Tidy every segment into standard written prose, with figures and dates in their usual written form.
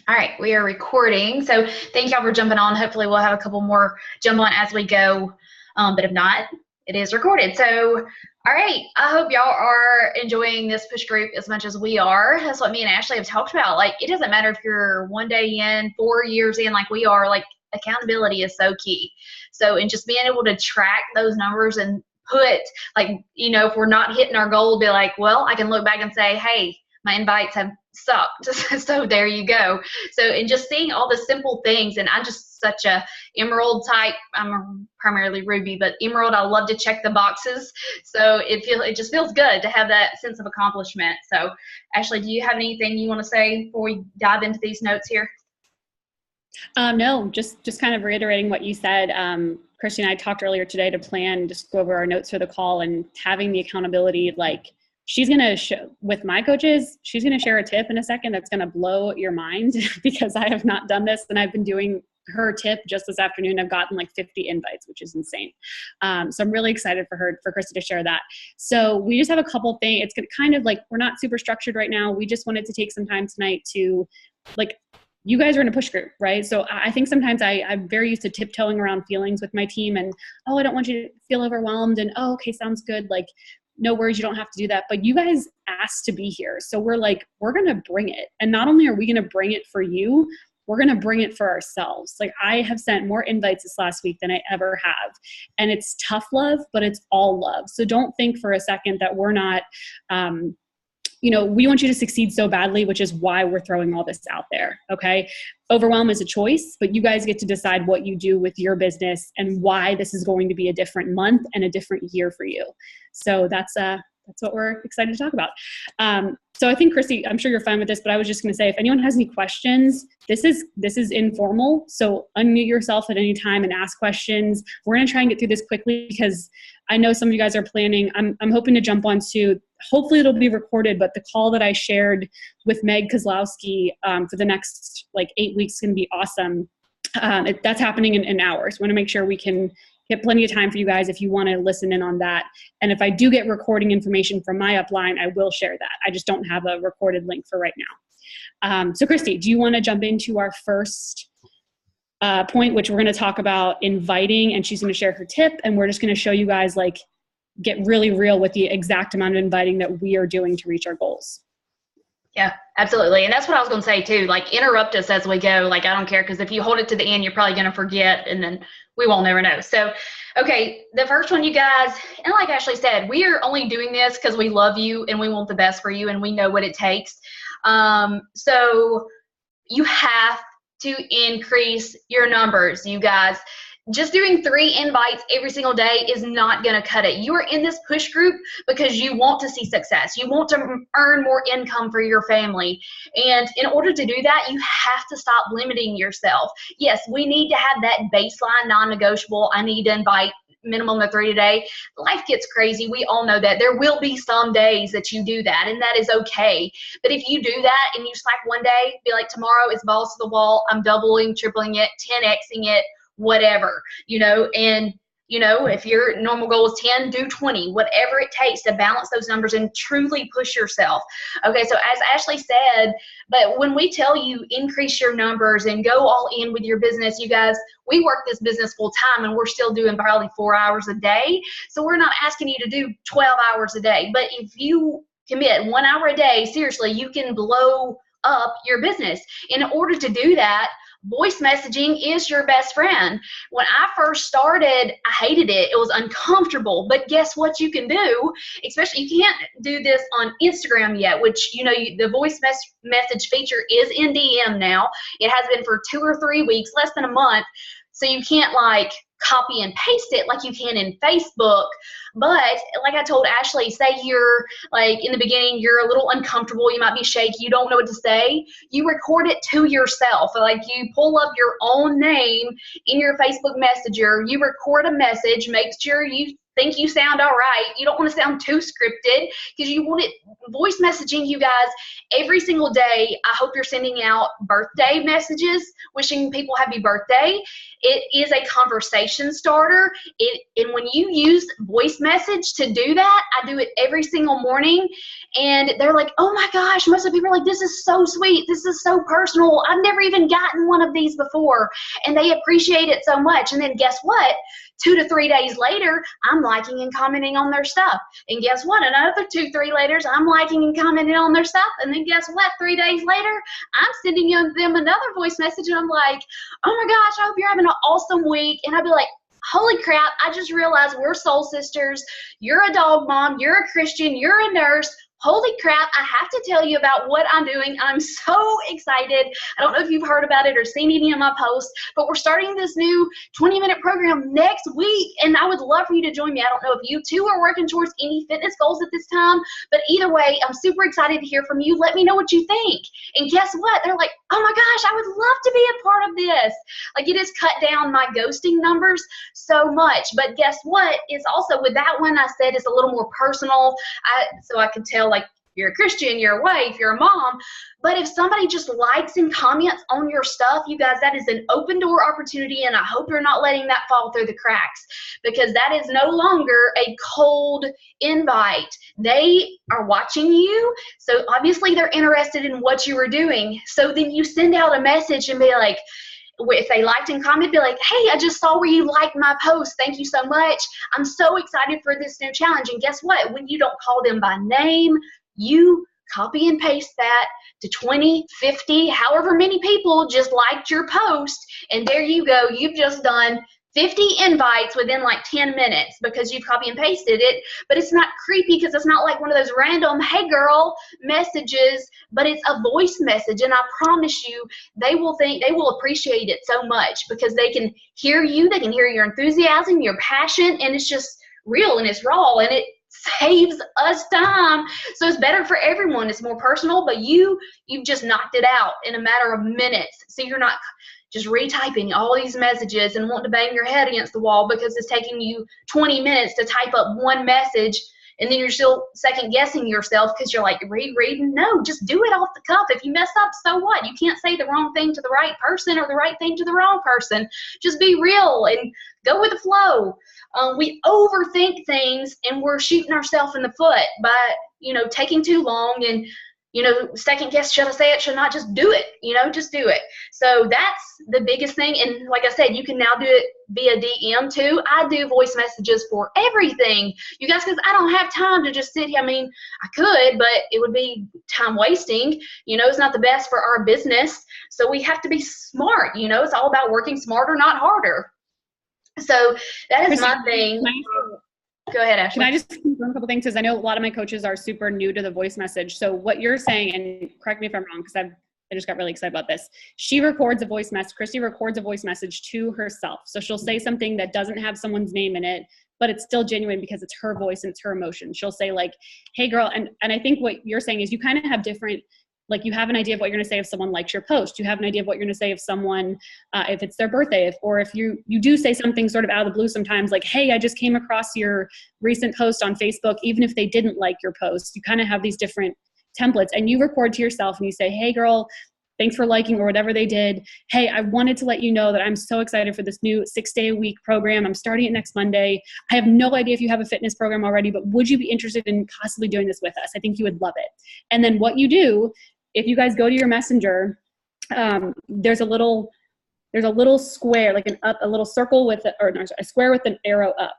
All right, we are recording. So thank y'all for jumping on. Hopefully we'll have a couple more jump on as we go. But if not, it is recorded. So, all right, I hope y'all are enjoying this push group as much as we are. That's what me and Ashley have talked about. Like, it doesn't matter if you're 1 day in, 4 years in, like we are, like accountability is so key. So, and just being able to track those numbers and put, like, if we're not hitting our goal, be like, well, I can look back and say, hey, my invites have sucked. So there you go. So, and just seeing all the simple things, and I'm just such a emerald type. I'm primarily Ruby, but emerald, I love to check the boxes. So it just feels good to have that sense of accomplishment. So Ashley, do you have anything you want to say before we dive into these notes here? No, just kind of reiterating what you said. Christy and I talked earlier today to plan, just go over our notes for the call, and having the accountability, like, she's going to with my coaches, she's going to share a tip in a second that's going to blow your mind because I have not done this, and I've been doing her tip just this afternoon. I've gotten like 50 invites, which is insane. So I'm really excited for Christy to share that. So we just have a couple things. It's gonna kind of like, we're not super structured right now. We just wanted to take some time tonight to, like, you guys are in a push group, right? So I think sometimes I'm very used to tiptoeing around feelings with my team, and, oh, I don't want you to feel overwhelmed, and, oh, okay, sounds good. Like, no worries, you don't have to do that. But you guys asked to be here. So we're like, we're going to bring it. And not only are we going to bring it for you, we're going to bring it for ourselves. Like, I have sent more invites this last week than I ever have. And it's tough love, but it's all love. So don't think for a second that we're not, we want you to succeed so badly, which is why we're throwing all this out there. Okay. Overwhelm is a choice, but you guys get to decide what you do with your business and why this is going to be a different month and a different year for you. So that's what we're excited to talk about. So I think, Christy, I'm sure you're fine with this, but I was just going to say, if anyone has any questions, this is informal. So unmute yourself at any time and ask questions. We're going to try and get through this quickly because I know some of you guys are planning. I'm hoping to jump on to, hopefully it'll be recorded, but the call that I shared with Meg Kozlowski for the next 8 weeks is going to be awesome. That's happening in hours. We want to make sure we can get plenty of time for you guys if you want to listen in on that. And if I do get recording information from my upline, I will share that. I just don't have a recorded link for right now. So Christy, do you want to jump into our first point, which we're going to talk about inviting, and she's going to share her tip, and we're just going to show you guys, like, get really real with the exact amount of inviting that we are doing to reach our goals. Yeah, absolutely. And that's what I was going to say too. Like, interrupt us as we go. Like, I don't care, because if you hold it to the end, you're probably going to forget, and then we won't never know. So, okay, the first one, you guys, and like Ashley said, we are only doing this because we love you and we want the best for you and we know what it takes. So you have to increase your numbers, you guys. Just doing 3 invites every single day is not going to cut it. You are in this push group because you want to see success. You want to earn more income for your family. And in order to do that, you have to stop limiting yourself. Yes, we need to have that baseline non-negotiable. I need to invite minimum of 3 a day. Life gets crazy. We all know that. There will be some days that you do that, and that is okay. But if you do that and you slack one day, be like, tomorrow is balls to the wall. I'm doubling, tripling it, 10xing it, whatever, and if your normal goal is 10, do 20, whatever it takes to balance those numbers and truly push yourself. Okay, so as Ashley said, but when we tell you increase your numbers and go all in with your business, you guys, we work this business full time and we're still doing probably 4 hours a day. So we're not asking you to do 12 hours a day, but if you commit 1 hour a day, seriously, you can blow up your business. In order to do that, voice messaging is your best friend. When I first started, I hated it. It was uncomfortable. But guess what you can do? Especially, you can't do this on Instagram yet, which, the voice message feature is in DM now. It has been for 2 or 3 weeks, less than a month. So you can't copy and paste it like you can in Facebook. But like I told Ashley, say you're in the beginning, you're a little uncomfortable, you might be shaky, you don't know what to say, you record it to yourself. You pull up your own name in your Facebook Messenger, you record a message, make sure you think you sound all right. You don't want to sound too scripted because you want it voice messaging, you guys, every single day. I hope you're sending out birthday messages, wishing people happy birthday. It is a conversation starter. And when you use voice message to do that, I do it every single morning. And they're like, oh my gosh, most of the people are like, this is so sweet. This is so personal. I've never even gotten one of these before. And they appreciate it so much. And then guess what? 2 to 3 days later, I'm liking and commenting on their stuff. And guess what? Another 2, 3 later, I'm liking and commenting on their stuff. And then guess what? 3 days later, I'm sending them another voice message. And I'm like, oh my gosh, I hope you're having an awesome week. And I'd be like, holy crap, I just realized we're soul sisters. You're a dog mom. You're a Christian. You're a nurse. Holy crap, I have to tell you about what I'm doing. I'm so excited. I don't know if you've heard about it or seen any of my posts, but we're starting this new 20-minute program next week, and I would love for you to join me. I don't know if you too are working towards any fitness goals at this time, but either way, I'm super excited to hear from you. Let me know what you think. And guess what? They're like, oh my gosh, I would love to be a part of this. Like, it has cut down my ghosting numbers so much. But guess what? It's also, with that one, I said it's a little more personal, so I can tell, like, you're a Christian, you're a wife, you're a mom. But if somebody just likes and comments on your stuff, you guys, that is an open door opportunity, and I hope you're not letting that fall through the cracks, because that is no longer a cold invite. They are watching you, so obviously they're interested in what you are doing. So then you send out a message and be like, if they liked and commented, be like, hey, I just saw where you liked my post. Thank you so much. I'm so excited for this new challenge. And guess what? When you don't call them by name, you copy and paste that to 20, 50, however many people just liked your post. And there you go. You've just done 50 invites within like 10 minutes because you've copy and pasted it. But it's not creepy because it's not like one of those random, hey girl messages, but it's a voice message. And I promise you, they will appreciate it so much because they can hear you, they can hear your enthusiasm, your passion, and it's just real and it's raw, and it saves us time. So it's better for everyone. It's more personal, but you've just knocked it out in a matter of minutes. So you're not just retyping all these messages and wanting to bang your head against the wall because it's taking you 20 minutes to type up one message, and then you're still second guessing yourself because you're like rereading. No, just do it off the cuff. If you mess up, so what? You can't say the wrong thing to the right person or the right thing to the wrong person. Just be real and go with the flow. We overthink things, and we're shooting ourselves in the foot by, taking too long and, second guess, should I say it, should not, just do it, just do it. So that's the biggest thing. And like I said, you can now do it via DM too. I do voice messages for everything, you guys, because I don't have time to just sit here. I mean, I could, but it would be time wasting. It's not the best for our business. So we have to be smart. It's all about working smarter, not harder. So that is my thing. Go ahead, Ashley. Can I just confirm a couple things? Because I know a lot of my coaches are super new to the voice message. So what you're saying, and correct me if I'm wrong, because I just got really excited about this. Christy records a voice message to herself. So she'll say something that doesn't have someone's name in it, but it's still genuine because it's her voice and it's her emotion. She'll say like, hey girl, and I think what you're saying is you kind of have different, like you have an idea of what you're going to say if someone likes your post. You have an idea of what you're going to say if someone, if it's their birthday, or if you do say something sort of out of the blue sometimes, like, hey, I just came across your recent post on Facebook, even if they didn't like your post. You kind of have these different templates, and you record to yourself and you say, hey girl, thanks for liking, or whatever they did. Hey, I wanted to let you know that I'm so excited for this new 6-day-a-week program. I'm starting it next Monday. I have no idea if you have a fitness program already, but would you be interested in possibly doing this with us? I think you would love it. And then what you do, if you guys go to your messenger, there's a little square, like a little circle with a square with an arrow up.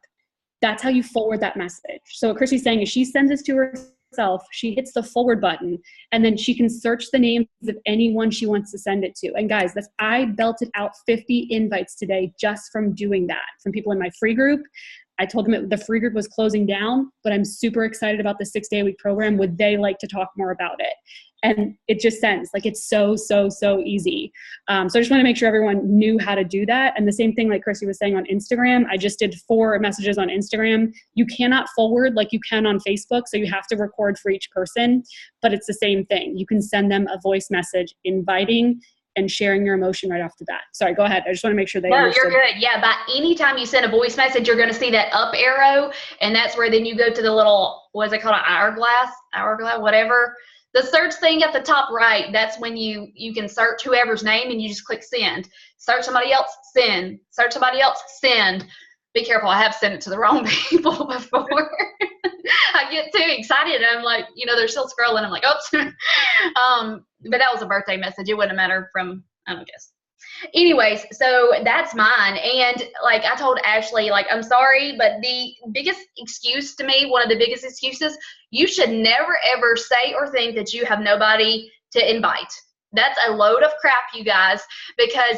That's how you forward that message. So what Christy's saying is she sends this to herself, she hits the forward button, and then she can search the names of anyone she wants to send it to. And guys, I belted out 50 invites today just from doing that, from people in my free group. I told them the free group was closing down, but I'm super excited about the 6-day-a-week program. Would they like to talk more about it? And it just sends, like, it's so, so, so easy. So I just want to make sure everyone knew how to do that. And the same thing, like Christy was saying on Instagram, I just did 4 messages on Instagram. You cannot forward like you can on Facebook. So you have to record for each person, but it's the same thing. You can send them a voice message inviting and sharing your emotion right off the bat. Sorry, go ahead. I just want to make sure they No, understood. you're good. Yeah, but anytime you send a voice message, you're going to see that up arrow, and that's where then you go to the little, what is it called, an hourglass, whatever. The search thing at the top right, that's when you can search whoever's name and you just click send. Search somebody else, send. Search somebody else, send. Be careful, I have sent it to the wrong people before. I get too excited and I'm like, they're still scrolling. I'm like, oops. But that was a birthday message. It wouldn't matter from, I don't guess. Anyways, so that's mine. And like I told Ashley, like, I'm sorry, but the biggest excuse to me, one of the biggest excuses, you should never ever say or think that you have nobody to invite. That's a load of crap, you guys, because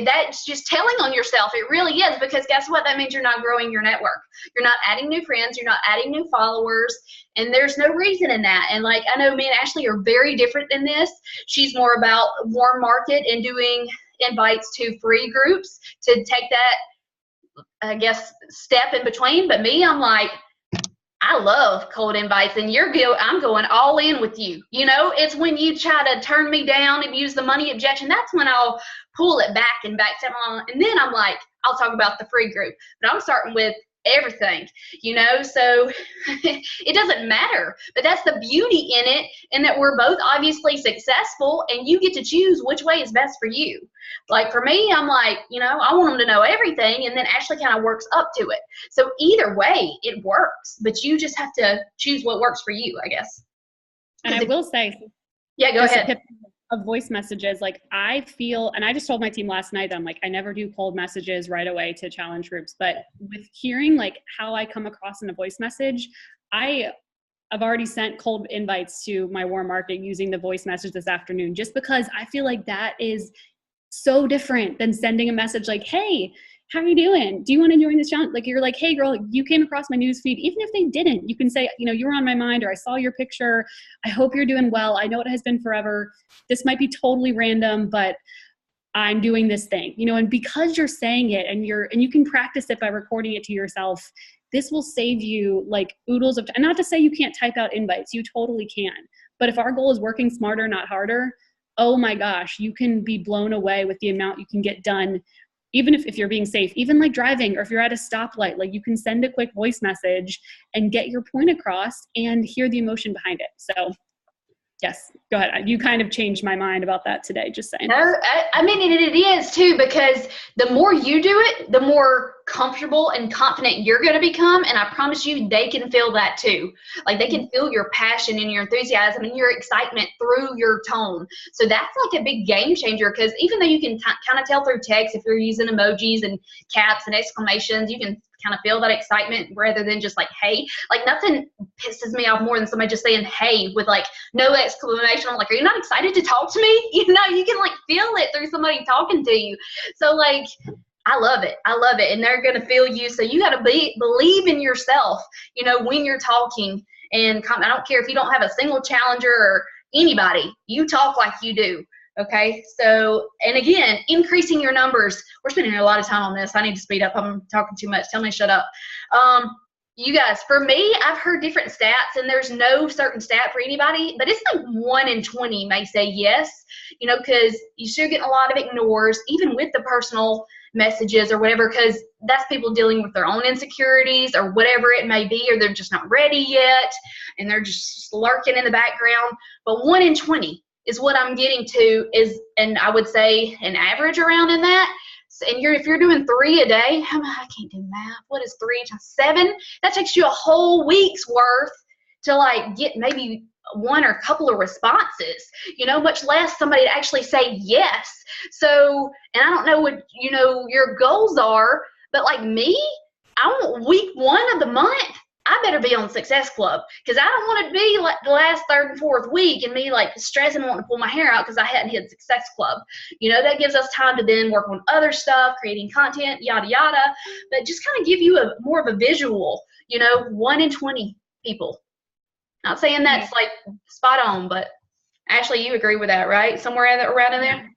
that's just telling on yourself. It really is, because guess what? That means you're not growing your network. You're not adding new friends. You're not adding new followers, and there's no reason in that. And like, I know me and Ashley are very different in this. She's more about warm market and doing invites to free groups to take that, I guess, step in between. But me, I'm like, I love cold invites, and I'm going all in with you. It's when you try to turn me down and use the money objection, that's when I'll pull it back and backstep on. And then I'm like, I'll talk about the free group. But I'm starting with everything, so it doesn't matter. But that's the beauty in it, and that we're both obviously successful, and you get to choose which way is best for you. Like for me, I'm like, I want them to know everything, and then Ashley kind of works up to it. So either way, it works, but you just have to choose what works for you, I guess. And I will say, yeah, go ahead. Of voice messages, like I feel, and I just told my team last night that I'm like, I never do cold messages right away to challenge groups, but with hearing like how I come across in a voice message, I've already sent cold invites to my warm market using the voice message this afternoon, just because I feel like that is so different than sending a message like, hey, how are you doing? Do you want to join this challenge? Like, you're like, hey girl, you came across my news feed. Even if they didn't, you can say, you were on my mind, or I saw your picture. I hope you're doing well. I know it has been forever. This might be totally random, but I'm doing this thing, and because you're saying it and you can practice it by recording it to yourself, this will save you like oodles of time. And not to say you can't type out invites, you totally can. But if our goal is working smarter, not harder, oh my gosh, you can be blown away with the amount you can get done. Even if you're being safe, even like driving, or if you're at a stoplight, like you can send a quick voice message and get your point across and hear the emotion behind it. So yes, go ahead. You kind of changed my mind about that today, just saying. No, I mean, it is too, because the more you do it, the more comfortable and confident you're going to become. And I promise you, they can feel that too. Like they can feel your passion and your enthusiasm and your excitement through your tone. So that's like a big game changer, because even though you can kind of tell through text, if you're using emojis and caps and exclamations, you can kind of feel that excitement rather than just like, hey. Like nothing pisses me off more than somebody just saying hey with like no exclamation. I'm like, are you not excited to talk to me? You can like feel it through somebody talking to you. So like, I love it. And they're going to feel you. So you got to believe in yourself, when you're talking. And I don't care if you don't have a single challenger or anybody, you talk like you do. Okay. So, and again, increasing your numbers. We're spending a lot of time on this. I need to speed up. I'm talking too much. Tell me to shut up. You guys, for me, I've heard different stats, and there's no certain stat for anybody, but it's like 1 in 20 may say yes, because you're still getting a lot of ignores, even with the personal messages or whatever, because that's people dealing with their own insecurities or whatever it may be, or they're just not ready yet, and they're just lurking in the background. But 1 in 20 is what I'm getting to, and I would say an average around in that. And if you're doing 3 a day, I can't do math. What is 3 times 7? That takes you a whole week's worth to like get maybe one or a couple of responses, much less somebody to actually say yes. So, and I don't know what, your goals are, but like me, I want week 1 of the month, I better be on Success Club, because I don't want to be like the last 3rd and 4th week and me like stressing and wanting to pull my hair out because I hadn't hit Success Club. That gives us time to then work on other stuff, creating content, yada, yada, but just kind of give you more of a visual, 1 in 20 people. Not saying that's like spot on, but Ashley, you agree with that, right? Somewhere around in there?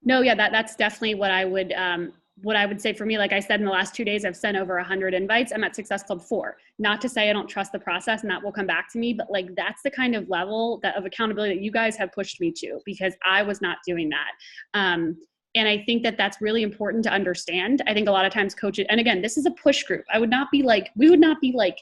No, yeah, that's definitely what I would what I would say for me, like I said, in the last 2 days, I've sent over 100 invites. I'm at Success Club 4. Not to say I don't trust the process and that will come back to me, but like that's the kind of level of accountability that you guys have pushed me to, because I was not doing that. And I think that that's really important to understand. I think a lot of times coaches, and again, this is a push group. We would not be like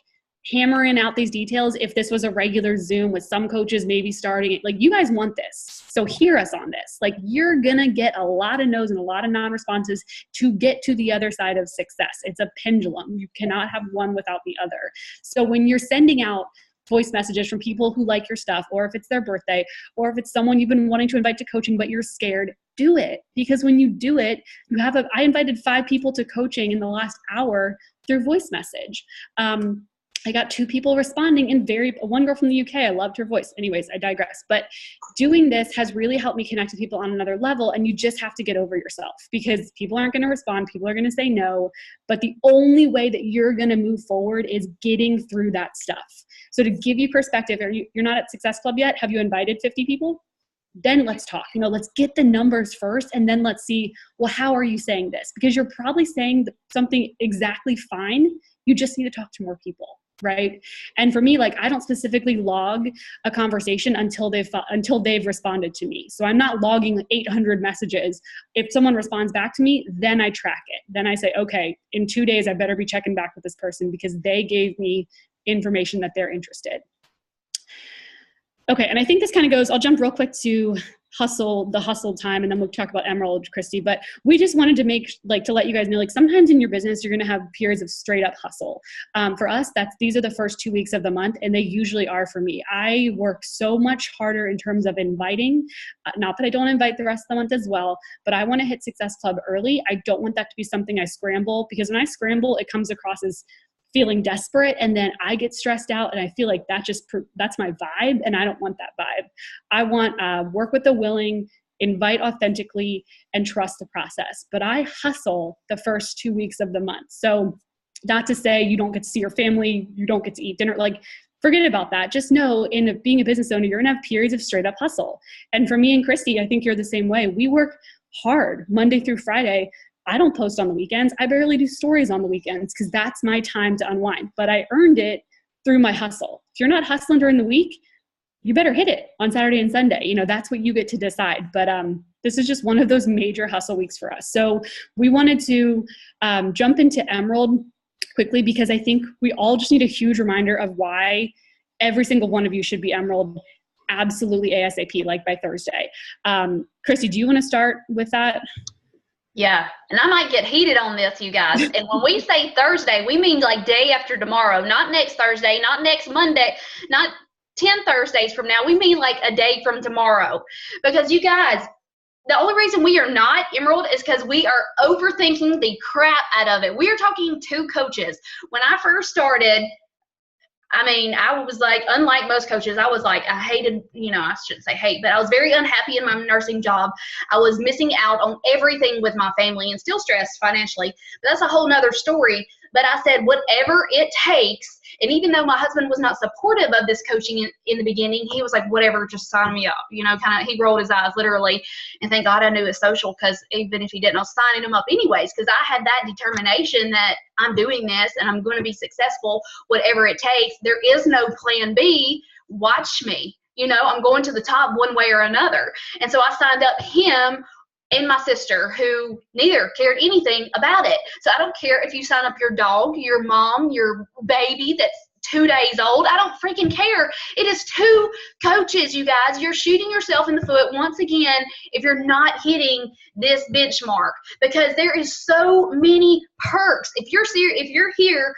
hammering out these details if this was a regular Zoom with some coaches maybe starting it. Like, you guys want this. So hear us on this. Like, you're going to get a lot of no's and a lot of non-responses to get to the other side of success. It's a pendulum. You cannot have one without the other. So when you're sending out voice messages from people who like your stuff, or if it's their birthday, or if it's someone you've been wanting to invite to coaching but you're scared, do it. Because when you do it, I invited 5 people to coaching in the last hour through voice message. I got 2 people responding, and one girl from the UK, I loved her voice. Anyways, I digress. But doing this has really helped me connect with people on another level, and you just have to get over yourself, because people aren't going to respond. People are going to say no. But the only way that you're going to move forward is getting through that stuff. So to give you perspective, you're not at Success Club yet? Have you invited 50 people? Then let's talk. Let's get the numbers first, and then let's see, well, how are you saying this? Because you're probably saying something exactly fine. You just need to talk to more people. Right. And for me, like, I don't specifically log a conversation until they've responded to me. So I'm not logging 800 messages. If someone responds back to me, then I track it. Then I say, okay, in 2 days, I better be checking back with this person because they gave me information that they're interested. Okay. And I think this kind of goes, I'll jump real quick to the hustle time, and then we'll talk about Emerald, Christy. But we just wanted to to let you guys know, like, sometimes in your business, you're going to have periods of straight up hustle. For us, these are the first 2 weeks of the month, and they usually are for me. I work so much harder in terms of inviting, not that I don't invite the rest of the month as well, but I want to hit Success Club early. I don't want that to be something I scramble, because when I scramble, it comes across as feeling desperate, and then I get stressed out, and I feel like that's my vibe, and I don't want that vibe. I want work with the willing, invite authentically, and trust the process. But I hustle the first 2 weeks of the month. So not to say you don't get to see your family, you don't get to eat dinner, like, forget about that. Just know, in being a business owner, you're gonna have periods of straight up hustle. And for me and Christy, I think you're the same way. We work hard Monday through Friday. I don't post on the weekends. I barely do stories on the weekends because that's my time to unwind. But I earned it through my hustle. If you're not hustling during the week, you better hit it on Saturday and Sunday. That's what you get to decide. But this is just one of those major hustle weeks for us. So we wanted to jump into Emerald quickly, because I think we all just need a huge reminder of why every single one of you should be Emerald absolutely ASAP, like by Thursday. Christy, do you want to start with that? Yeah, and I might get heated on this, you guys. And when we say Thursday, we mean like day after tomorrow, not next Thursday, not next Monday, not 10 Thursdays from now. We mean like a day from tomorrow. Because you guys, the only reason we are not Emerald is because we are overthinking the crap out of it. We are talking to coaches. When I first started, I was like, unlike most coaches, I was like, I hated, I shouldn't say hate, but I was very unhappy in my nursing job. I was missing out on everything with my family and still stressed financially. But that's a whole nother story. But I said, whatever it takes. And even though my husband was not supportive of this coaching in the beginning, he was like, whatever, just sign me up. He rolled his eyes literally. And thank God I knew it's social, because even if he didn't, I was signing him up anyways, because I had that determination that I'm doing this and I'm going to be successful, whatever it takes. There is no plan B. Watch me. I'm going to the top one way or another. And so I signed up him and my sister, who neither cared anything about it. So I don't care if you sign up your dog, your mom, your baby that's 2 days old. I don't freaking care. It is 2 coaches, you guys. You're shooting yourself in the foot once again if you're not hitting this benchmark, because there is so many perks. If you're here,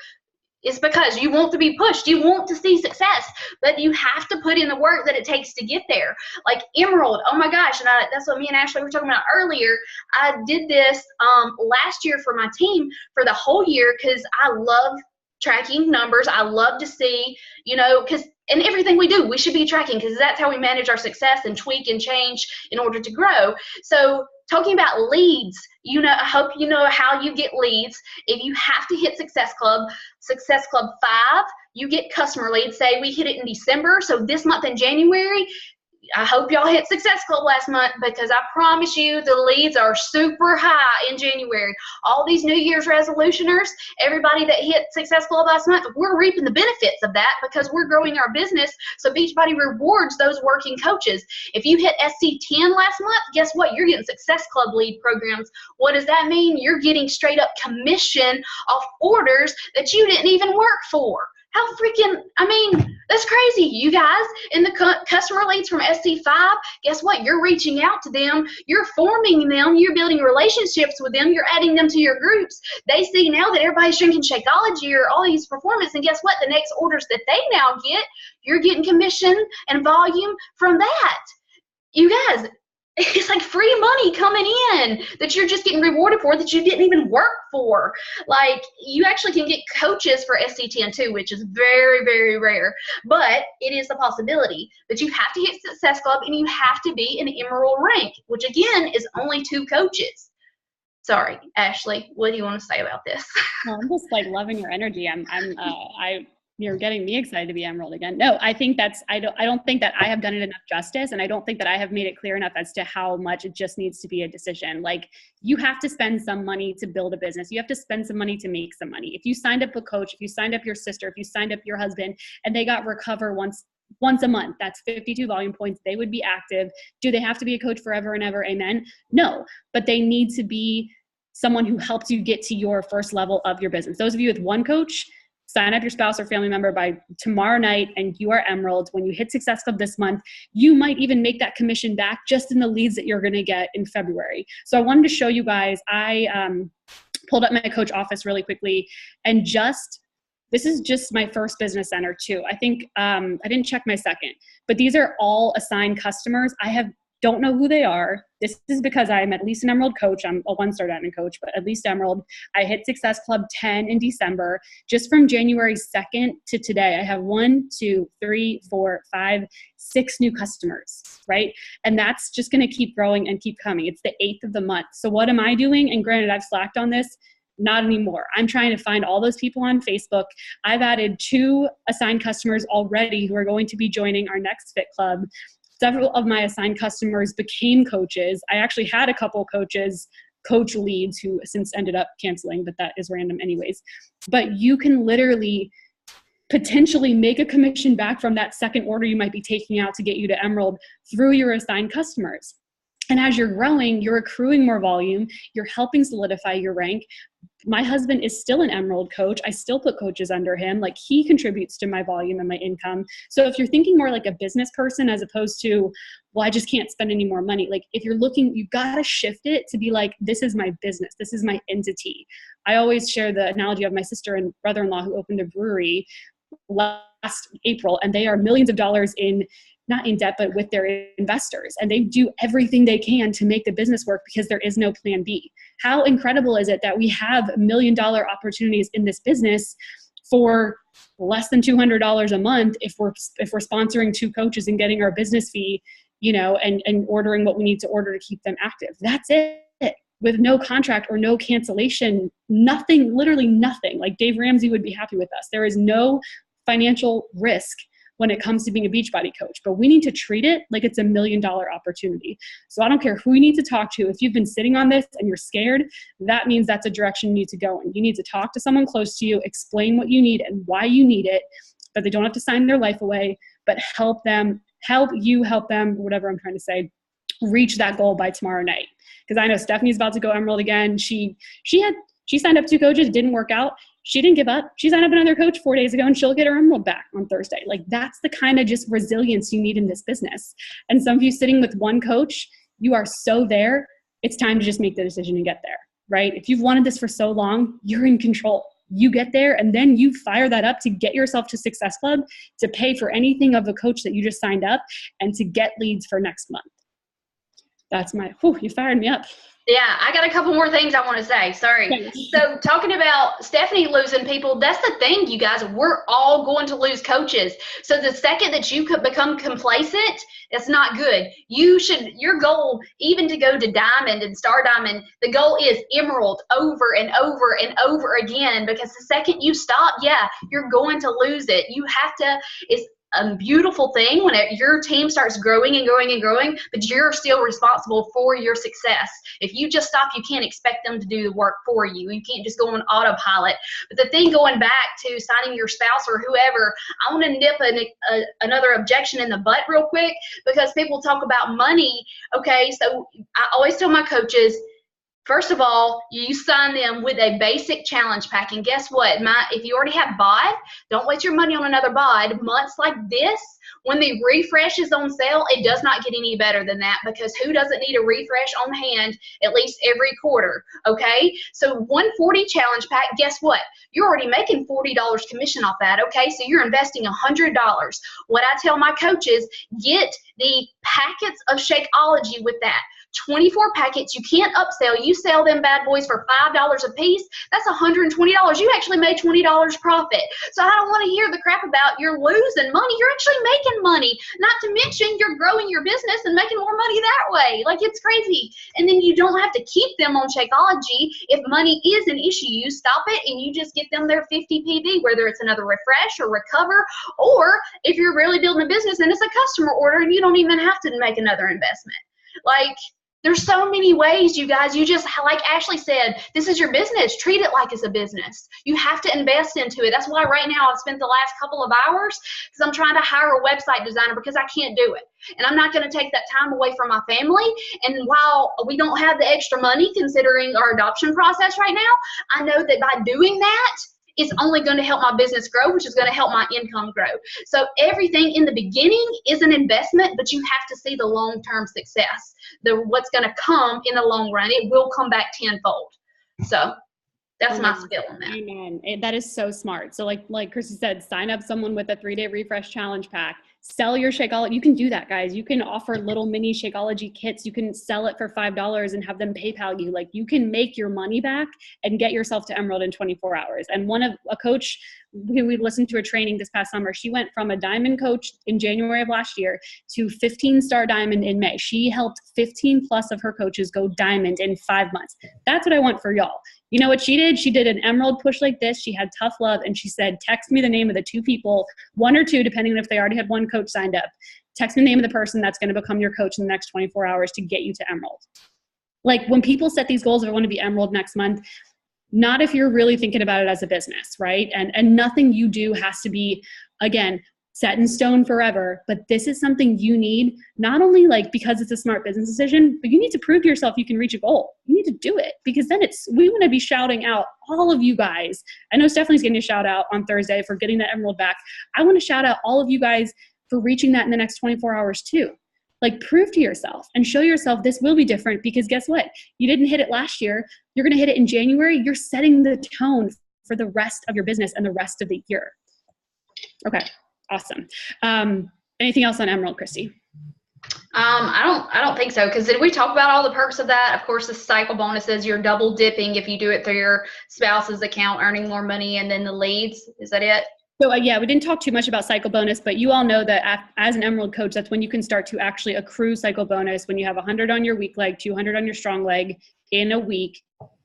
it's because you want to be pushed. You want to see success, but you have to put in the work that it takes to get there. Like Emerald, oh my gosh, and that's what me and Ashley were talking about earlier. I did this last year for my team for the whole year, because I love tracking numbers. I love to see, because in everything we do, we should be tracking, because that's how we manage our success and tweak and change in order to grow. So talking about leads, I hope you know how you get leads. If you have to hit Success Club 5, you get customer leads. Say we hit it in December, so this month in January, I hope y'all hit Success Club last month, because I promise you the leads are super high in January. All these New Year's resolutioners, everybody that hit Success Club last month, we're reaping the benefits of that because we're growing our business. So Beachbody rewards those working coaches. If you hit SC10 last month, guess what? You're getting Success Club lead programs. What does that mean? You're getting straight up commission off orders that you didn't even work for. How freaking, I mean, that's crazy, you guys. And the customer leads from SC5, guess what? You're reaching out to them. You're forming them. You're building relationships with them. You're adding them to your groups. They see now that everybody's drinking Shakeology or all these performance, and guess what? The next orders that they now get, you're getting commission and volume from that. You guys, it's like free money coming in that you're just getting rewarded for that you didn't even work for. Like, you actually can get coaches for SC10 too, which is very, very rare, but it is a possibility. But you have to hit Success Club and you have to be an Emerald rank, which again is only 2 coaches. Sorry, Ashley, what do you want to say about this? Well, I'm just like loving your energy. You're getting me excited to be Emerald again. No, I think I don't think that I have done it enough justice. And I don't think that I have made it clear enough as to how much it just needs to be a decision. Like, you have to spend some money to build a business. You have to spend some money to make some money. If you signed up a coach, if you signed up your sister, if you signed up your husband, and they got Recover once a month, that's 52 volume points. They would be active. Do they have to be a coach forever and ever? Amen. No, but they need to be someone who helps you get to your first level of your business. Those of you with one coach, sign up your spouse or family member by tomorrow night and you are Emerald. When you hit Success Club this month, you might even make that commission back just in the leads that you're going to get in February. So I wanted to show you guys, I pulled up my coach office really quickly, and this is just my first business center too. I think I didn't check my second, but these are all assigned customers. Don't know who they are. This is because I'm at least an Emerald coach. I'm a 1-star diamond coach, but at least Emerald. I hit Success Club 10 in December. Just from January 2nd to today, I have 1, 2, 3, 4, 5, 6 new customers, right? And that's just going to keep growing and keep coming. It's the 8th of the month. So what am I doing? And granted, I've slacked on this. Not anymore. I'm trying to find all those people on Facebook. I've added 2 assigned customers already who are going to be joining our next Fit Club. Several of my assigned customers became coaches. I actually had a couple coach leads who since ended up canceling, but that is random anyways. But you can literally potentially make a commission back from that second order you might be taking out to get you to Emerald through your assigned customers. And as you're growing, you're accruing more volume, you're helping solidify your rank. My husband is still an Emerald coach. I still put coaches under him. Like, he contributes to my volume and my income. So if you're thinking more like a business person as opposed to, well, I just can't spend any more money. Like, if you're looking, you've got to shift it to be like, this is my business. This is my entity. I always share the analogy of my sister and brother-in-law who opened a brewery last April, and they are millions of dollars not in debt, but with their investors. And they do everything they can to make the business work because there is no plan B. How incredible is it that we have $1 million opportunities in this business for less than $200 a month if we're sponsoring 2 coaches and getting our business fee, and ordering what we need to order to keep them active. That's it. With no contract or no cancellation, nothing, literally nothing. Like, Dave Ramsey would be happy with us. There is no financial risk when it comes to being a Beachbody coach, but we need to treat it like it's $1 million opportunity. So I don't care who you need to talk to. If you've been sitting on this and you're scared, that means that's a direction you need to go in. You need to talk to someone close to you, explain what you need and why you need it, but they don't have to sign their life away, but help them, whatever I'm trying to say, reach that goal by tomorrow night. Because I know Stephanie's about to go Emerald again. She signed up 2 coaches, it didn't work out. She didn't give up. She signed up another coach 4 days ago, and she'll get her Emerald back on Thursday. Like, that's the kind of just resilience you need in this business. And some of you sitting with one coach, you are so there. It's time to just make the decision and get there, right? If you've wanted this for so long, you're in control. You get there, and then you fire that up to get yourself to Success Club, to pay for anything of a coach that you just signed up, and to get leads for next month. That's you fired me up. Yeah, I got a couple more things I want to say. Sorry. So talking about Stephanie losing people, that's the thing, you guys. We're all going to lose coaches. So the second that you could become complacent, it's not good. Your goal, even to go to Diamond and Star Diamond, the goal is Emerald over and over and over again, because the second you stop, you're going to lose it. You have to, a beautiful thing when your team starts growing and growing and growing, but you're still responsible for your success. If you just stop, you can't expect them to do the work for you. You can't just go on autopilot. But the thing, going back to signing your spouse or whoever, I want to nip another objection in the butt real quick, because people talk about money. Okay, so I always tell my coaches, first of all, you sign them with a basic challenge pack. And guess what? If you already have bod, don't waste your money on another bod. Months like this, when the refresh is on sale, it does not get any better than that, because who doesn't need a refresh on hand at least every quarter? Okay? So 140 challenge pack, guess what? You're already making $40 commission off that. Okay? So you're investing $100. What I tell my coaches, get the packets of Shakeology with that. 24 packets. You can't upsell. You sell them bad boys for $5 a piece. That's $120. You actually made $20 profit. So I don't want to hear the crap about you're losing money. You're actually making money. Not to mention you're growing your business and making more money that way. Like, it's crazy. And then you don't have to keep them on Shakeology. If money is an issue, you stop it and you just get them their 50 PV, whether it's another refresh or recover, or if you're really building a business and it's a customer order and you don't even have to make another investment. Like, there's so many ways, you guys. You just, like Ashley said, this is your business. Treat it like it's a business. You have to invest into it. That's why right now I've spent the last couple of hours, because I'm trying to hire a website designer, because I can't do it. And I'm not going to take that time away from my family. And while we don't have the extra money considering our adoption process right now, I know that by doing that, it's only going to help my business grow, which is going to help my income grow. So everything in the beginning is an investment, but you have to see the long-term success, what's going to come in the long run. It will come back tenfold. So that's my spiel on that. Amen. That is so smart. So like Chrissy said, sign up someone with a 3-day refresh challenge pack. Sell your Shakeology. You can do that, guys. You can offer little mini Shakeology kits. You can sell it for $5 and have them PayPal you. Like, you can make your money back and get yourself to Emerald in 24 hours. And a coach who we listened to a training this past summer, she went from a diamond coach in January of last year to 15-star diamond in May. She helped 15 plus of her coaches go diamond in 5 months. That's what I want for y'all. You know what she did? She did an Emerald push like this. She had tough love, and she said, text me the name of the 2 people, 1 or 2, depending on if they already had 1 coach signed up. Text me the name of the person that's going to become your coach in the next 24 hours to get you to Emerald. Like, when people set these goals of I want to be Emerald next month, not if you're really thinking about it as a business, right? And nothing you do has to be, again, set in stone forever, but this is something you need, not only like because it's a smart business decision, but you need to prove to yourself you can reach a goal. You need to do it, because then we want to be shouting out all of you guys. I know Stephanie's getting a shout out on Thursday for getting that Emerald back. I want to shout out all of you guys for reaching that in the next 24 hours too. Like, prove to yourself and show yourself this will be different, because guess what? You didn't hit it last year. You're going to hit it in January. You're setting the tone for the rest of your business and the rest of the year. Okay. Awesome. Anything else on Emerald, Christy? I don't think so. Because did we talk about all the perks of that? Of course, the cycle bonuses, you're double dipping if you do it through your spouse's account, earning more money, and then the leads. Is that it? So yeah, we didn't talk too much about cycle bonus, but you all know that as an Emerald coach, that's when you can start to actually accrue cycle bonus. When you have 100 on your weak leg, 200 on your strong leg in a week,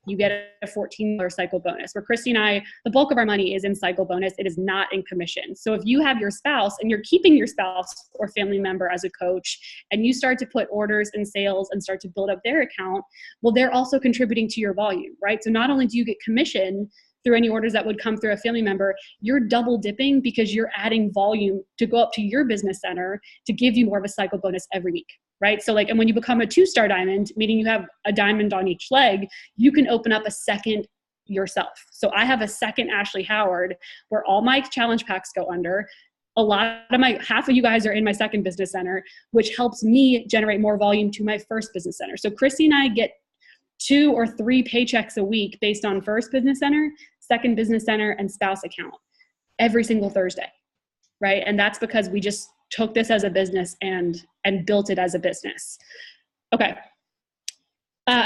you get a $14 cycle bonus. Where Christy and I, the bulk of our money is in cycle bonus. It is not in commission. So if you have your spouse and you're keeping your spouse or family member as a coach, and you start to put orders and sales and start to build up their account, well, they're also contributing to your volume, right? So not only do you get commission through any orders that would come through a family member, you're double dipping because you're adding volume to go up to your business center to give you more of a cycle bonus every week. Right? So like, and when you become a 2-star diamond, meaning you have a diamond on each leg, you can open up a second yourself. So I have a second Ashley Howard where all my challenge packs go under. Half of you guys are in my second business center, which helps me generate more volume to my first business center. So Christy and I get 2 or 3 paychecks a week based on first business center, second business center, and spouse account every single Thursday. Right? And that's because we just took this as a business and built it as a business. Okay.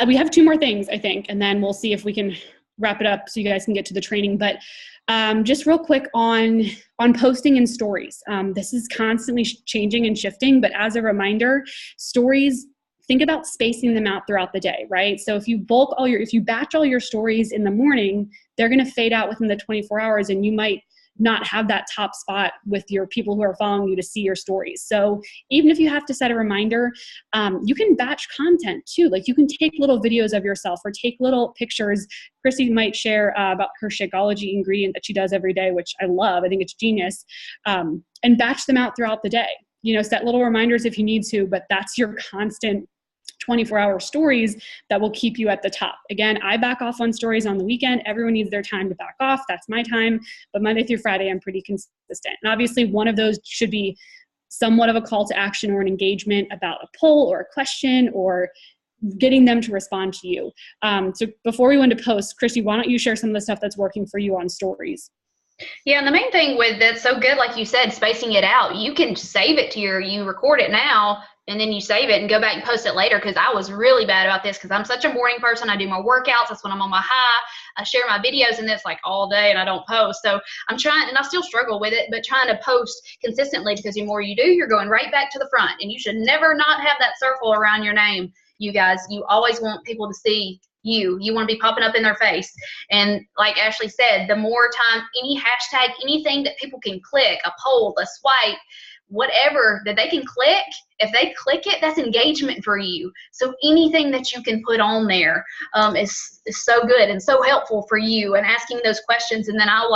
We have 2 more things, I think, and then we'll see if we can wrap it up so you guys can get to the training. But just real quick on posting in stories. This is constantly changing and shifting, but as a reminder, stories, think about spacing them out throughout the day, right? So if you batch all your stories in the morning, they're going to fade out within the 24 hours, and you might not have that top spot with your people who are following you to see your stories. So even if you have to set a reminder, you can batch content too. Like you can take little videos of yourself or take little pictures. Chrissy might share about her Shakeology ingredient that she does every day, which I love. I think it's genius. And batch them out throughout the day. You know, set little reminders if you need to, but that's your constant 24-hour stories that will keep you at the top. Again, I back off on stories on the weekend. Everyone needs their time to back off. That's my time. But Monday through Friday, I'm pretty consistent. And obviously, one of those should be somewhat of a call to action or an engagement about a poll or a question or getting them to respond to you. So before we went to post, Christy, why don't you share some of the stuff that's working for you on stories? Yeah, and the main thing with that's so good, like you said, spacing it out. You can save it to you record it now, and then you save it and go back and post it later, because I was really bad about this because I'm such a morning person. I do my workouts. That's when I'm on my high. I share my videos, and it's like all day, and I don't post. So I'm trying, and I still struggle with it, but trying to post consistently, because the more you do, you're going right back to the front, and you should never not have that circle around your name. You guys, you always want people to see you want to be popping up in their face. And like Ashley said, the more time, any hashtag, anything that people can click, a poll, a swipe, whatever that they can click, if they click it, that's engagement for you. So anything that you can put on there is so good and so helpful for you, and asking those questions. And then I'll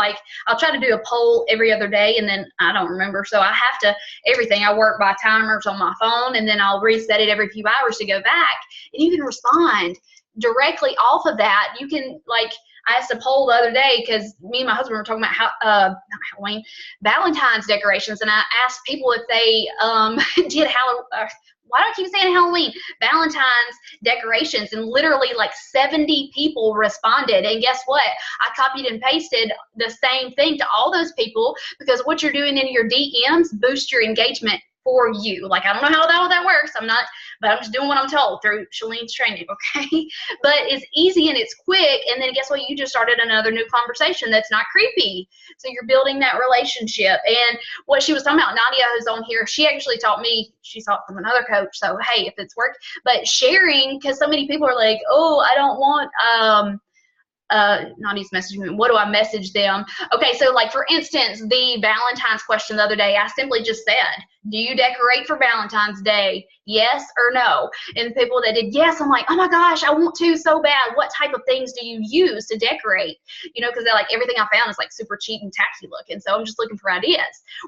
try to do a poll every other day, and then I don't remember. So I have to, everything, I work by timers on my phone, and then I'll reset it every few hours to go back, and you can respond directly off of that. You can, like, I asked a poll the other day because me and my husband were talking about not Halloween, Valentine's decorations, and I asked people if they did why do I keep saying Halloween? Valentine's decorations, and literally like 70 people responded. And guess what? I copied and pasted the same thing to all those people, because what you're doing in your DMs boosts your engagement for you. Like, I don't know how that works. But I'm just doing what I'm told through Shalene's training, okay? But it's easy and it's quick, and then guess what? You just started another new conversation that's not creepy. So you're building that relationship. And what she was talking about, Nadia, who's on here, she actually taught me, she saw it from another coach, so hey, if it's worked, but sharing, because so many people are like, oh, I don't want, Nadia's messaging me. What do I message them? Okay, so like for instance, the Valentine's question the other day, I simply just said, do you decorate for Valentine's Day? Yes or no? And people that did yes, I'm like, oh my gosh, I want to so bad. What type of things do you use to decorate? You know, because like everything I found is like super cheap and tacky looking. So I'm just looking for ideas.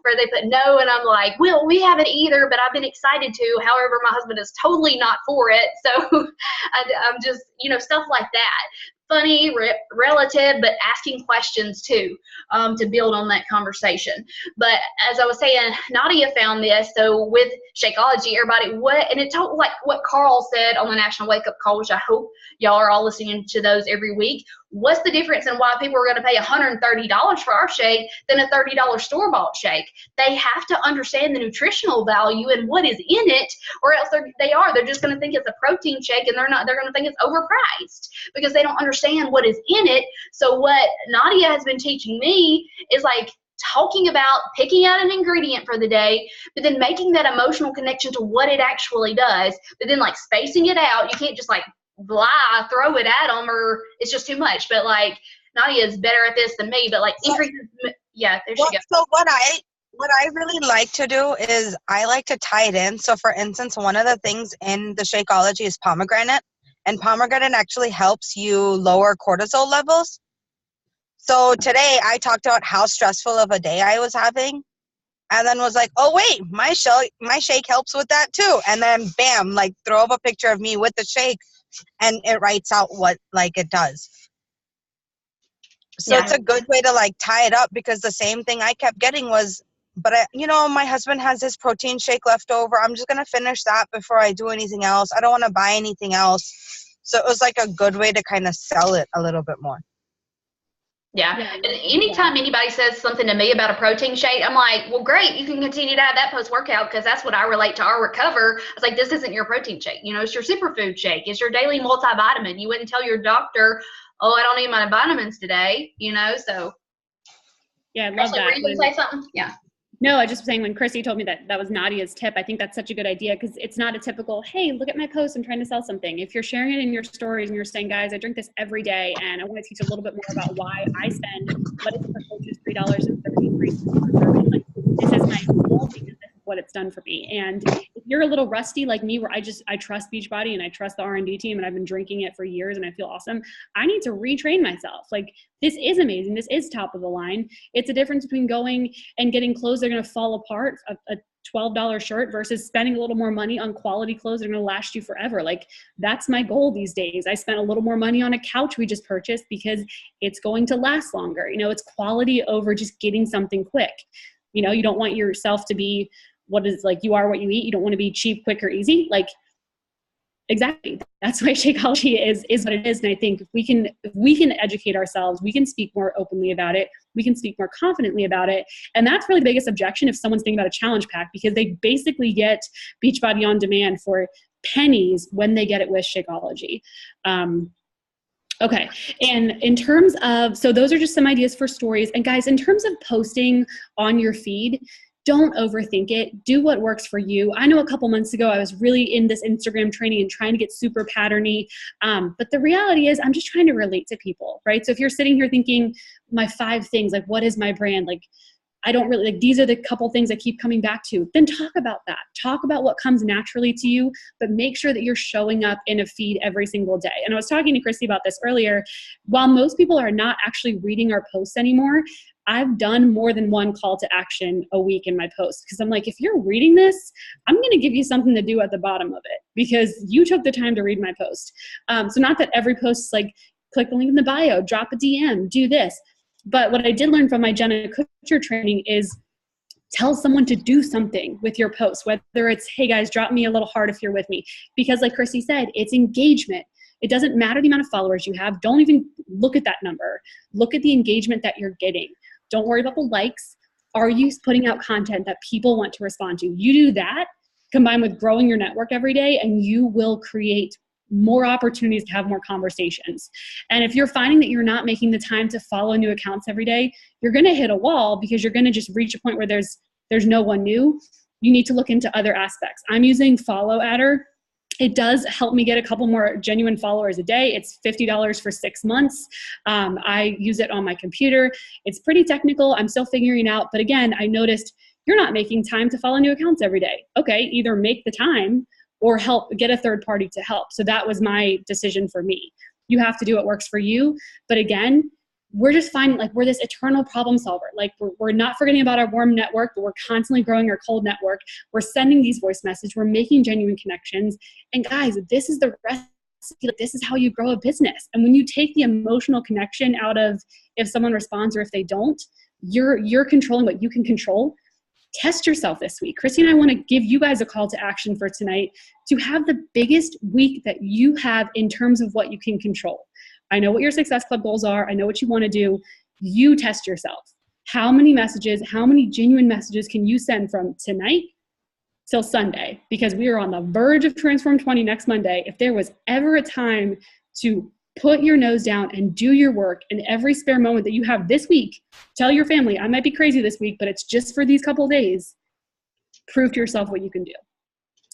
Where they put no, and I'm like, well, we haven't either, but I've been excited to. However, my husband is totally not for it. So I'm just, you know, stuff like that. Funny, relative, but asking questions too, to build on that conversation. But as I was saying, Nadia found this. So with Shakeology, everybody, and it told, like what Carl said on the National Wake Up Call, which I hope y'all are all listening to those every week. What's the difference in why people are going to pay $130 for our shake than a $30 store-bought shake? They have to understand the nutritional value and what is in it, or else they're just going to think it's a protein shake, and they're going to think it's overpriced because they don't understand what is in it. So what Nadia has been teaching me is like talking about picking out an ingredient for the day, but then making that emotional connection to what it actually does, but then like spacing it out. You can't just like blah, throw it at them, or it's just too much. But like Nadia is better at this than me, but like increases, yeah, there she goes. So what I really like to do is I like to tie it in. So for instance, one of the things in the Shakeology is pomegranate, and pomegranate actually helps you lower cortisol levels. So today I talked about how stressful of a day I was having, and then was like, oh wait, my shake helps with that too. And then bam, like throw up a picture of me with the shake, and it writes out what like it does. So yeah. It's a good way to like tie it up, because the same thing I kept getting was, but my husband has his protein shake left over. I'm just going to finish that before I do anything else. I don't want to buy anything else. So it was like a good way to kind of sell it a little bit more. Yeah. And anytime anybody says something to me about a protein shake, I'm like, well, great. You can continue to have that post-workout, because that's what I relate to our recover. I was like, this isn't your protein shake. You know, it's your superfood shake. It's your daily multivitamin. You wouldn't tell your doctor, oh, I don't need my vitamins today, you know, so. Yeah, I love that. Were you going to say something? Yeah. No, I just was saying when Chrissy told me that was Nadia's tip, I think that's such a good idea because it's not a typical, hey, look at my post, I'm trying to sell something. If you're sharing it in your stories and you're saying, guys, I drink this every day and I want to teach a little bit more about why I spend what is it for coaches $3.33. Like, this is my goal because this is what it's done for me. And if you're a little rusty like me, where I trust Beachbody and I trust the R&D team and I've been drinking it for years and I feel awesome, I need to retrain myself. Like, this is amazing. This is top of the line. It's a difference between going and getting clothes that are going to fall apart, a $12 shirt, versus spending a little more money on quality clothes that are going to last you forever. Like, that's my goal these days. I spent a little more money on a couch we just purchased because it's going to last longer. You know, it's quality over just getting something quick. You know, you don't want yourself to be you are what you eat. You don't want to be cheap, quick, or easy. Like, exactly. That's why Shakeology is what it is. And I think if we can educate ourselves, we can speak more openly about it. We can speak more confidently about it. And that's really the biggest objection if someone's thinking about a challenge pack, because they basically get Beachbody on demand for pennies when they get it with Shakeology. Okay. And in terms of, so those are just some ideas for stories. And guys, in terms of posting on your feed, don't overthink it. Do what works for you. I know a couple months ago, I was really in this Instagram training and trying to get super patterny. But the reality is I'm just trying to relate to people, right? So if you're sitting here thinking my 5 things, like, what is my brand? Like, I don't really, like, these are the couple things I keep coming back to, then talk about that. Talk about what comes naturally to you, but make sure that you're showing up in a feed every single day. And I was talking to Christy about this earlier. While most people are not actually reading our posts anymore, I've done more than one call to action a week in my post, because I'm like, if you're reading this, I'm going to give you something to do at the bottom of it because you took the time to read my post. So not that every post is like, click the link in the bio, drop a DM, do this. But what I did learn from my Jenna Kutcher training is tell someone to do something with your post, whether it's, hey guys, drop me a little heart if you're with me. Because like Chrissy said, it's engagement. It doesn't matter the amount of followers you have. Don't even look at that number. Look at the engagement that you're getting. Don't worry about the likes. Are you putting out content that people want to respond to? You do that combined with growing your network every day, and you will create more opportunities to have more conversations. And if you're finding that you're not making the time to follow new accounts every day, you're going to hit a wall because you're going to just reach a point where there's no one new. You need to look into other aspects. I'm using Follow Adder. It does help me get a couple more genuine followers a day. It's $50 for 6 months. I use it on my computer. It's pretty technical. I'm still figuring it out. But again, I noticed you're not making time to follow new accounts every day. Okay, either make the time or get a third party to help. So that was my decision for me. You have to do what works for you. But again, we're just finding, like, we're this eternal problem solver. Like, we're not forgetting about our warm network, but we're constantly growing our cold network. We're sending these voice messages. We're making genuine connections. And guys, this is the recipe. This is how you grow a business. And when you take the emotional connection out of if someone responds or if they don't, you're controlling what you can control. Test yourself this week. Christy and I want to give you guys a call to action for tonight to have the biggest week that you have in terms of what you can control. I know what your Success Club goals are. I know what you want to do. You test yourself. How many messages, how many genuine messages can you send from tonight till Sunday? Because we are on the verge of Transform 20 next Monday. If there was ever a time to put your nose down and do your work in every spare moment that you have this week, tell your family, I might be crazy this week, but it's just for these couple days. Prove to yourself what you can do.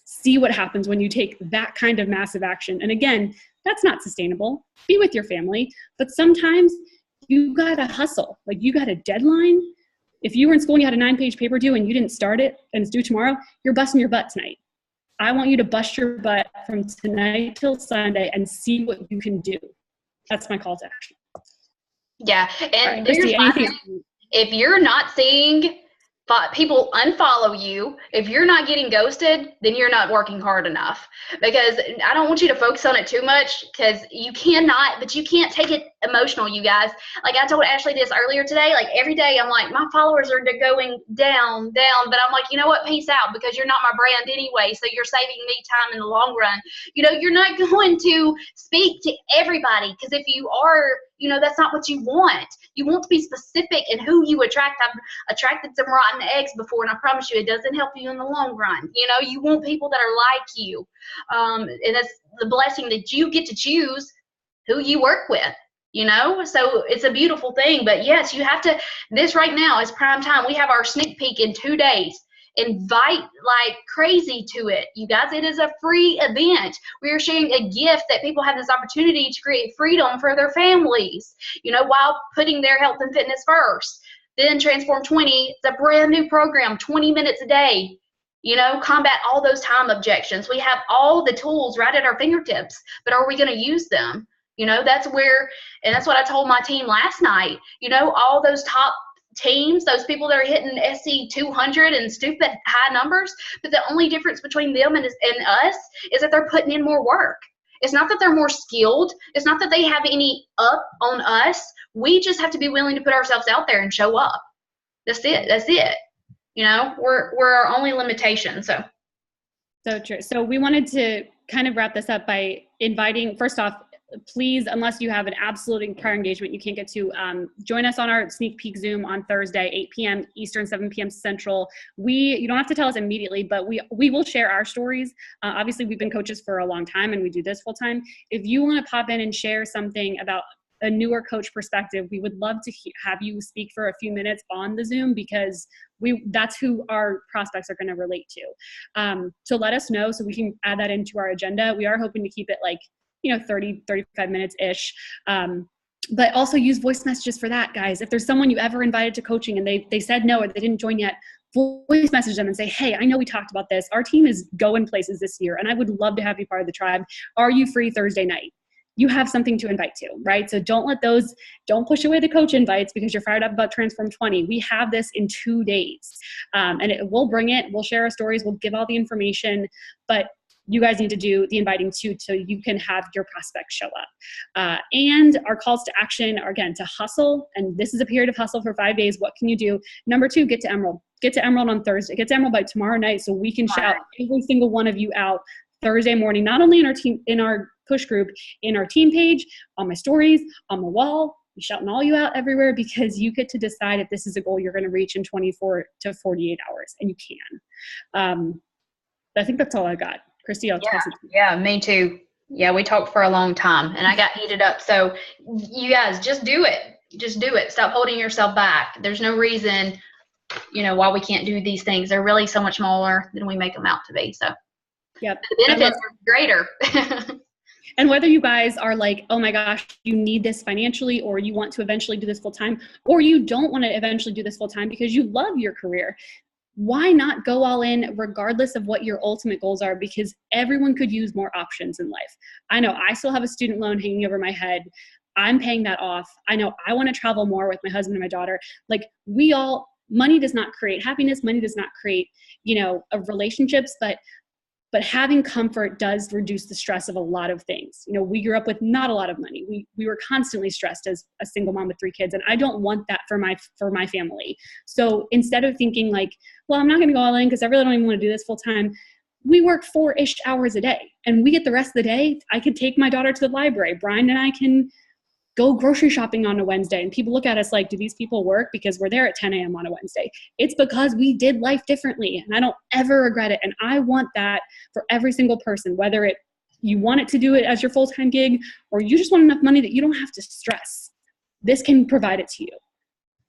See what happens when you take that kind of massive action. And again, that's not sustainable. Be with your family, but sometimes you gotta hustle. Like, you got a deadline. If you were in school and you had a 9-page paper due and you didn't start it and it's due tomorrow, you're busting your butt tonight. I want you to bust your butt from tonight till Sunday and see what you can do. That's my call to action. Yeah. And right, Christy, if you're not seeing people unfollow you, if you're not getting ghosted, then you're not working hard enough. Because I don't want you to focus on it too much, because you can't take it emotional, you guys. Like, I told Ashley this earlier today, like, every day I'm like, my followers are going down, but I'm like, you know what, peace out, because you're not my brand anyway, so you're saving me time in the long run. You know, you're not going to speak to everybody, because if you are, you know, that's not what you want. You want to be specific in who you attract. I've attracted some rotten eggs before, and I promise you, it doesn't help you in the long run. You know, you want people that are like you. And that's the blessing that you get to choose who you work with. So it's a beautiful thing. But yes, you have to, this right now is prime time. We have our sneak peek in 2 days. Invite like crazy to it, you guys. It is a free event. We are sharing a gift that people have this opportunity to create freedom for their families, while putting their health and fitness first. Then Transform 20 is a brand new program, 20 minutes a day, combat all those time objections. We have all the tools right at our fingertips, but are we going to use them? That's where, and that's what I told my team last night, all those top teams, those people that are hitting SC 200 and stupid high numbers, but the only difference between them and us is that they're putting in more work. It's not that they're more skilled. It's not that they have any up on us. We just have to be willing to put ourselves out there and show up. That's it. We're our only limitation. So true. So we wanted to kind of wrap this up by inviting, first off, please, unless you have an absolute prior engagement you can't get to, join us on our sneak peek Zoom on Thursday, 8 p.m. Eastern, 7 p.m. Central. You don't have to tell us immediately, but we will share our stories. Obviously, we've been coaches for a long time and we do this full time. If you want to pop in and share something about a newer coach perspective, we would love to have you speak for a few minutes on the Zoom, because that's who our prospects are going to relate to. So let us know so we can add that into our agenda. We are hoping to keep it like 30, 35 minutes-ish. But also use voice messages for that, guys. If there's someone you ever invited to coaching and they said no or they didn't join yet, voice message them and say, hey, I know we talked about this. Our team is going places this year and I would love to have you part of the tribe. Are you free Thursday night? You have something to invite to, right? So don't push away the coach invites because you're fired up about Transform 20. We have this in 2 days. And we'll bring it, we'll share our stories, we'll give all the information, but you guys need to do the inviting too, so you can have your prospects show up. And our calls to action are, again, to hustle. And this is a period of hustle for 5 days. What can you do? Number 2, get to Emerald. Get to Emerald on Thursday. Get to Emerald by tomorrow night so we can shout every single one of you out Thursday morning, not only in our team, in our push group, in our team page, on my stories, on the wall. We're shouting all you out everywhere because you get to decide if this is a goal you're going to reach in 24 to 48 hours, and you can. I think that's all I got. Christy, I'll toss it to you. Yeah, me too. Yeah, we talked for a long time and I got heated up. So you guys, just do it. Just do it. Stop holding yourself back. There's no reason, why we can't do these things. They're really so much smaller than we make them out to be. So yep. The benefits are greater. And whether you guys are like, oh my gosh, you need this financially, or you want to eventually do this full time, or you don't want to eventually do this full time because you love your career, why not go all in regardless of what your ultimate goals are? Because everyone could use more options in life. I know I still have a student loan hanging over my head. I'm paying that off. I know I want to travel more with my husband and my daughter. Like money does not create happiness. Money does not create, relationships, but having comfort does reduce the stress of a lot of things. We grew up with not a lot of money. We were constantly stressed as a single mom with 3 kids, and I don't want that for my family. So instead of thinking like, well, I'm not going to go all in because I really don't even want to do this full time, we work 4-ish hours a day, and we get the rest of the day. I could take my daughter to the library. Brian and I can go grocery shopping on a Wednesday, and people look at us like, do these people work? Because we're there at 10 a.m. on a Wednesday. It's because we did life differently, and I don't ever regret it. And I want that for every single person, whether you want it to do it as your full-time gig, or you just want enough money that you don't have to stress. This can provide it to you,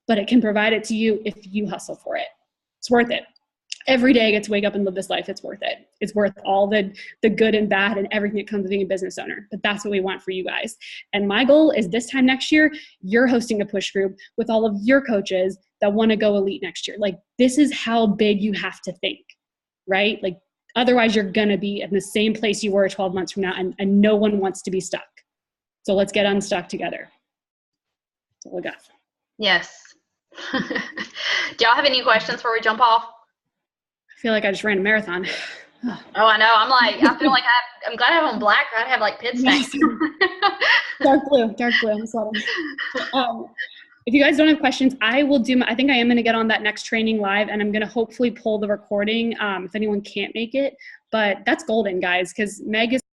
but it can provide it to you if you hustle for it. It's worth it. Every day I get to wake up and live this life. It's worth it. It's worth all the good and bad and everything that comes with being a business owner. But that's what we want for you guys. And my goal is this time next year, you're hosting a push group with all of your coaches that want to go elite next year. Like, this is how big you have to think, right? Like, otherwise you're going to be in the same place you were 12 months from now, and no one wants to be stuck. So let's get unstuck together. That's all I got. Yes. Do y'all have any questions before we jump off? I feel like I just ran a marathon. Oh, I know. I feel like I'm glad I have on black. I'd have like pit stains. Dark blue. I'm sweating. If you guys don't have questions, I will I think I am going to get on that next training live, and I'm going to hopefully pull the recording if anyone can't make it. But that's golden, guys, because Meg is